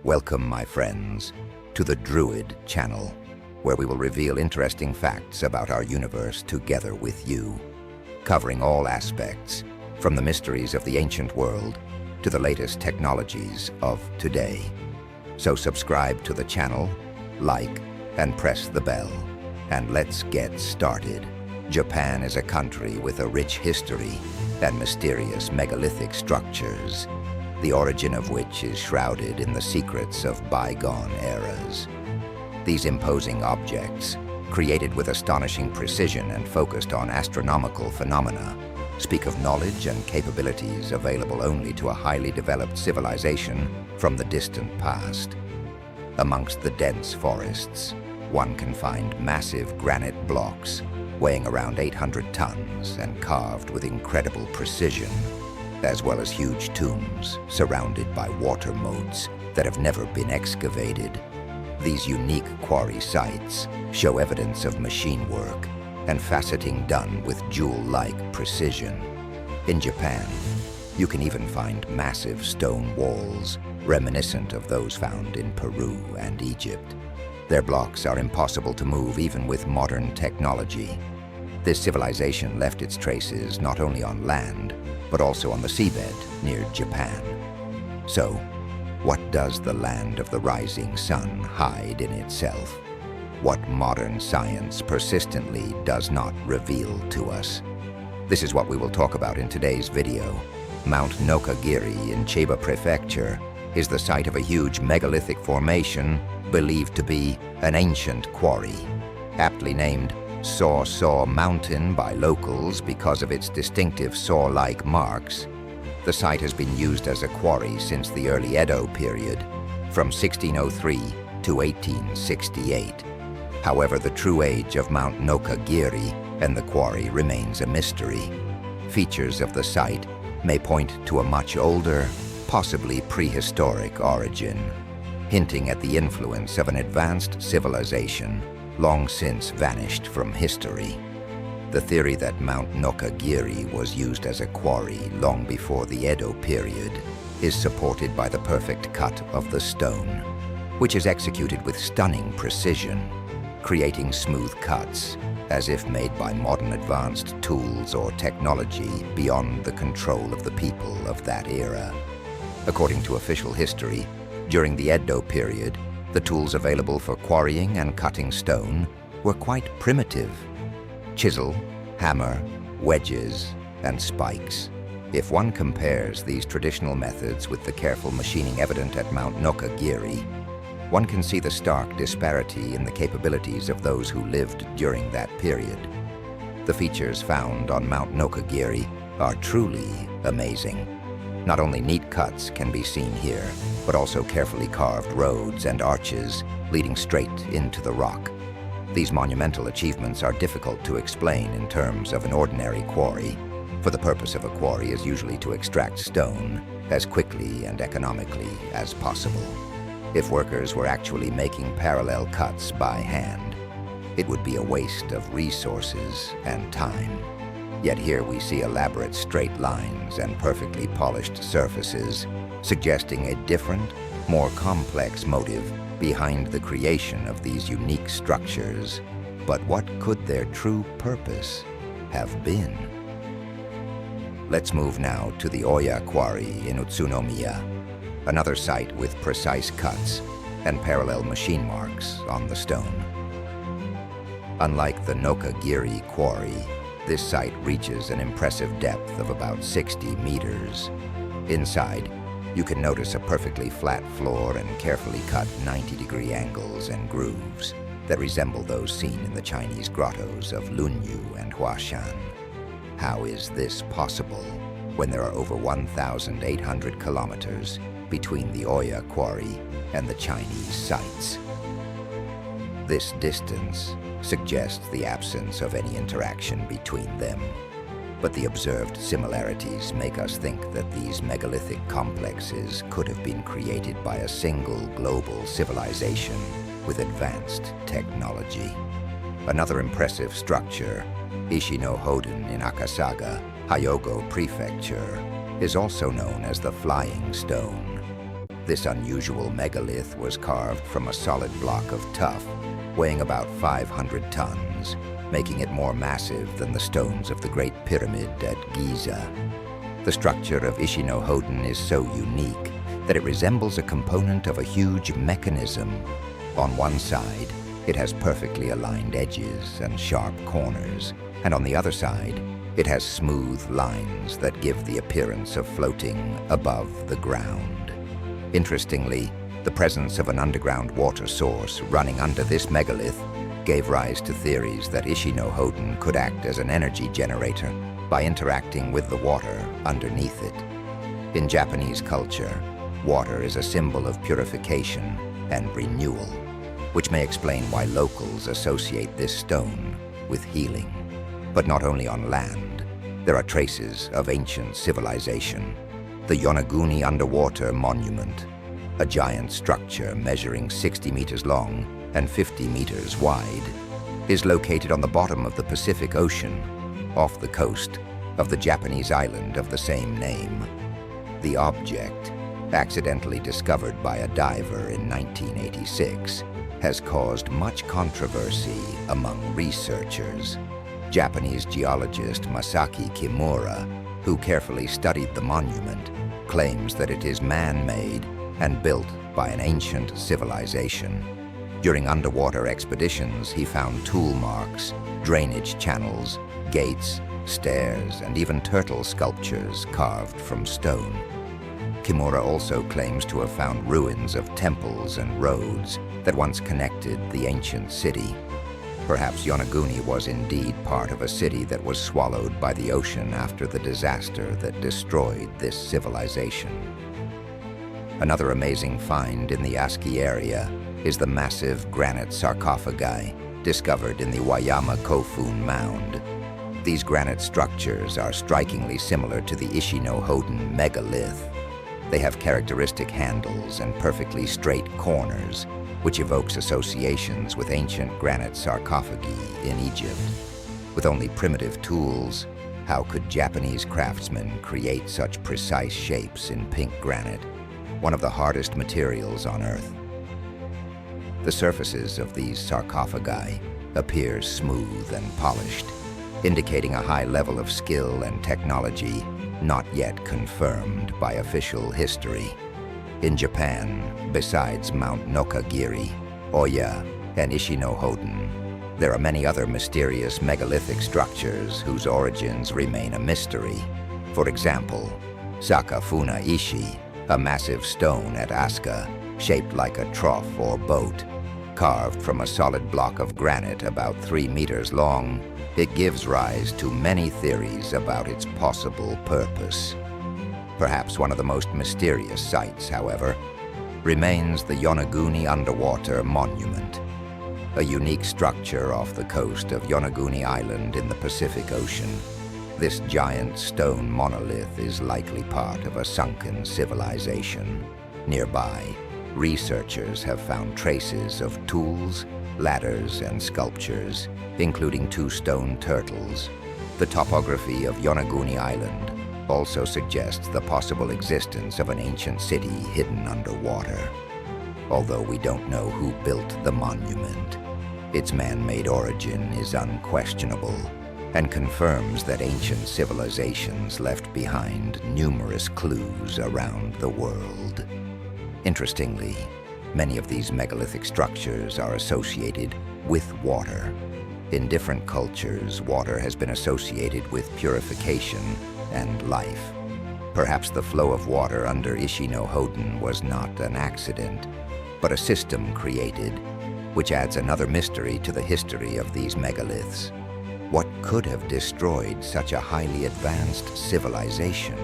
Welcome, my friends, to the Druid channel, where we will reveal interesting facts about our universe together with you, covering all aspects, from the mysteries of the ancient world to the latest technologies of today. So subscribe to the channel, like, and press the bell, and let's get started. Japan is a country with a rich history and mysterious megalithic structures, the origin of which is shrouded in the secrets of bygone eras. These imposing objects, created with astonishing precision and focused on astronomical phenomena, speak of knowledge and capabilities available only to a highly developed civilization from the distant past. Amongst the dense forests, one can find massive granite blocks weighing around 800 tons and carved with incredible precision, as well as huge tombs surrounded by water moats that have never been excavated. These unique quarry sites show evidence of machine work and faceting done with jewel-like precision. In Japan, you can even find massive stone walls reminiscent of those found in Peru and Egypt. Their blocks are impossible to move even with modern technology. This civilization left its traces not only on land, but also on the seabed near Japan. So, what does the land of the rising sun hide in itself? What modern science persistently does not reveal to us? This is what we will talk about in today's video. Mount Noka-Giri in Chiba Prefecture is the site of a huge megalithic formation believed to be an ancient quarry, aptly named Saw Mountain by locals because of its distinctive saw-like marks. The site has been used as a quarry since the early Edo period, from 1603 to 1868. However, the true age of Mount Noka-Giri and the quarry remains a mystery. Features of the site may point to a much older, possibly prehistoric origin, hinting at the influence of an advanced civilization long since vanished from history. The theory that Mount Noka-Giri was used as a quarry long before the Edo period is supported by the perfect cut of the stone, which is executed with stunning precision, creating smooth cuts as if made by modern advanced tools or technology beyond the control of the people of that era. According to official history, during the Edo period, the tools available for quarrying and cutting stone were quite primitive: chisel, hammer, wedges, and spikes. If one compares these traditional methods with the careful machining evident at Mount Noka-Giri, one can see the stark disparity in the capabilities of those who lived during that period. The features found on Mount Noka-Giri are truly amazing. Not only neat cuts can be seen here, but also carefully carved roads and arches leading straight into the rock. These monumental achievements are difficult to explain in terms of an ordinary quarry, for the purpose of a quarry is usually to extract stone as quickly and economically as possible. If workers were actually making parallel cuts by hand, it would be a waste of resources and time. Yet here we see elaborate straight lines and perfectly polished surfaces, suggesting a different, more complex motive behind the creation of these unique structures. But what could their true purpose have been? Let's move now to the Oya Quarry in Utsunomiya, another site with precise cuts and parallel machine marks on the stone. Unlike the Nokogiri quarry, this site reaches an impressive depth of about 60 meters. Inside, you can notice a perfectly flat floor and carefully cut 90-degree angles and grooves that resemble those seen in the Chinese grottos of Lunyu and Huashan. How is this possible when there are over 1,800 kilometers between the Oya Quarry and the Chinese sites? This distance suggests the absence of any interaction between them, but the observed similarities make us think that these megalithic complexes could have been created by a single global civilization with advanced technology. Another impressive structure, Ishino Hoden in Akasaga, Hyogo Prefecture, is also known as the Flying Stone. This unusual megalith was carved from a solid block of tuff, weighing about 500 tons, making it more massive than the stones of the Great Pyramid at Giza. The structure of Ishino Hoden is so unique that it resembles a component of a huge mechanism. On one side, it has perfectly aligned edges and sharp corners, and on the other side, it has smooth lines that give the appearance of floating above the ground. Interestingly, the presence of an underground water source running under this megalith gave rise to theories that Ishino Hoden could act as an energy generator by interacting with the water underneath it. In Japanese culture, water is a symbol of purification and renewal, which may explain why locals associate this stone with healing. But not only on land, there are traces of ancient civilization. The Yonaguni Underwater Monument, a giant structure measuring 60 meters long and 50 meters wide, is located on the bottom of the Pacific Ocean, off the coast of the Japanese island of the same name. The object, accidentally discovered by a diver in 1986, has caused much controversy among researchers. Japanese geologist Masaki Kimura, who carefully studied the monument, claims that it is man-made and built by an ancient civilization. During underwater expeditions, he found tool marks, drainage channels, gates, stairs, and even turtle sculptures carved from stone. Kimura also claims to have found ruins of temples and roads that once connected the ancient city. Perhaps Yonaguni was indeed part of a city that was swallowed by the ocean after the disaster that destroyed this civilization. Another amazing find in the Aski area is the massive granite sarcophagi discovered in the Wayama Kofun Mound. These granite structures are strikingly similar to the Ishino Hoden megalith. They have characteristic handles and perfectly straight corners, which evokes associations with ancient granite sarcophagi in Egypt. With only primitive tools, how could Japanese craftsmen create such precise shapes in pink granite, one of the hardest materials on Earth? The surfaces of these sarcophagi appear smooth and polished, indicating a high level of skill and technology not yet confirmed by official history. In Japan, besides Mount Noka-Giri, Oya, and Ishino Hoden, there are many other mysterious megalithic structures whose origins remain a mystery. For example, Sakafuna Ishi, a massive stone at Asuka, shaped like a trough or boat. Carved from a solid block of granite about 3 meters long, it gives rise to many theories about its possible purpose. Perhaps one of the most mysterious sites, however, remains the Yonaguni Underwater Monument, a unique structure off the coast of Yonaguni Island in the Pacific Ocean. This giant stone monolith is likely part of a sunken civilization. Nearby, researchers have found traces of tools, ladders, and sculptures, including 2 stone turtles. The topography of Yonaguni Island also suggests the possible existence of an ancient city hidden underwater. Although we don't know who built the monument, its man-made origin is unquestionable and confirms that ancient civilizations left behind numerous clues around the world. Interestingly, many of these megalithic structures are associated with water. In different cultures, water has been associated with purification and life. Perhaps the flow of water under Ishino Hoden was not an accident, but a system created, which adds another mystery to the history of these megaliths. What could have destroyed such a highly advanced civilization?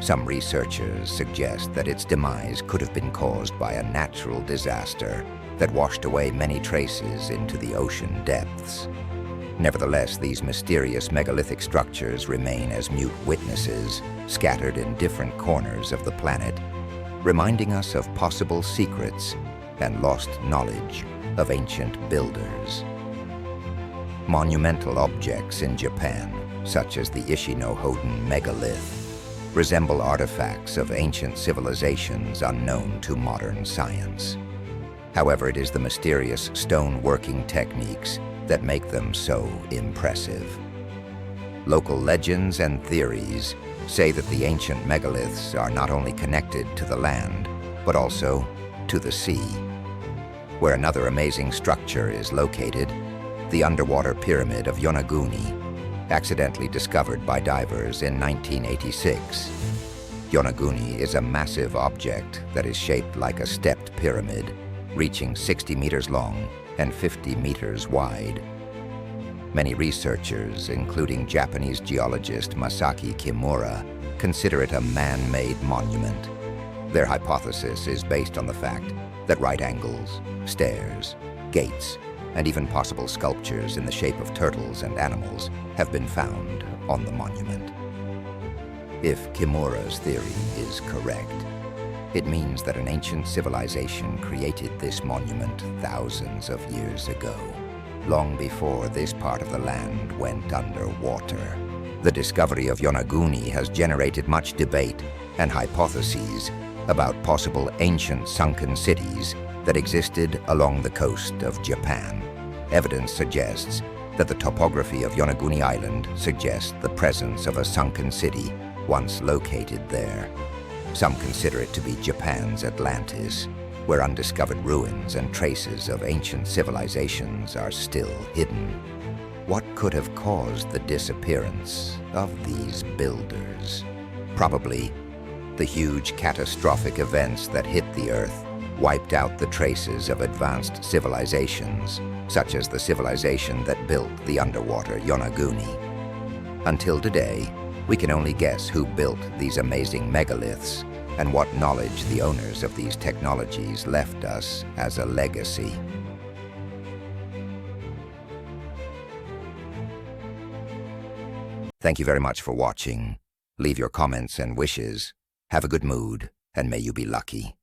Some researchers suggest that its demise could have been caused by a natural disaster that washed away many traces into the ocean depths. Nevertheless, these mysterious megalithic structures remain as mute witnesses, scattered in different corners of the planet, reminding us of possible secrets and lost knowledge of ancient builders. Monumental objects in Japan, such as the Ishino Hoden megalith, resemble artifacts of ancient civilizations unknown to modern science. However, it is the mysterious stone-working techniques that make them so impressive. Local legends and theories say that the ancient megaliths are not only connected to the land, but also to the sea. Where another amazing structure is located, the underwater pyramid of Yonaguni, accidentally discovered by divers in 1986. Yonaguni is a massive object that is shaped like a stepped pyramid, reaching 60 meters long and 50 meters wide. Many researchers, including Japanese geologist Masaki Kimura, consider it a man-made monument. Their hypothesis is based on the fact that right angles, stairs, gates, and even possible sculptures in the shape of turtles and animals have been found on the monument. If Kimura's theory is correct, it means that an ancient civilization created this monument thousands of years ago, long before this part of the land went underwater. The discovery of Yonaguni has generated much debate and hypotheses about possible ancient sunken cities that existed along the coast of Japan. Evidence suggests that the topography of Yonaguni Island suggests the presence of a sunken city once located there. Some consider it to be Japan's Atlantis, where undiscovered ruins and traces of ancient civilizations are still hidden. What could have caused the disappearance of these builders? Probably the huge catastrophic events that hit the Earth wiped out the traces of advanced civilizations, such as the civilization that built the underwater Yonaguni. Until today, we can only guess who built these amazing megaliths and what knowledge the owners of these technologies left us as a legacy. Thank you very much for watching. Leave your comments and wishes. Have a good mood, and may you be lucky.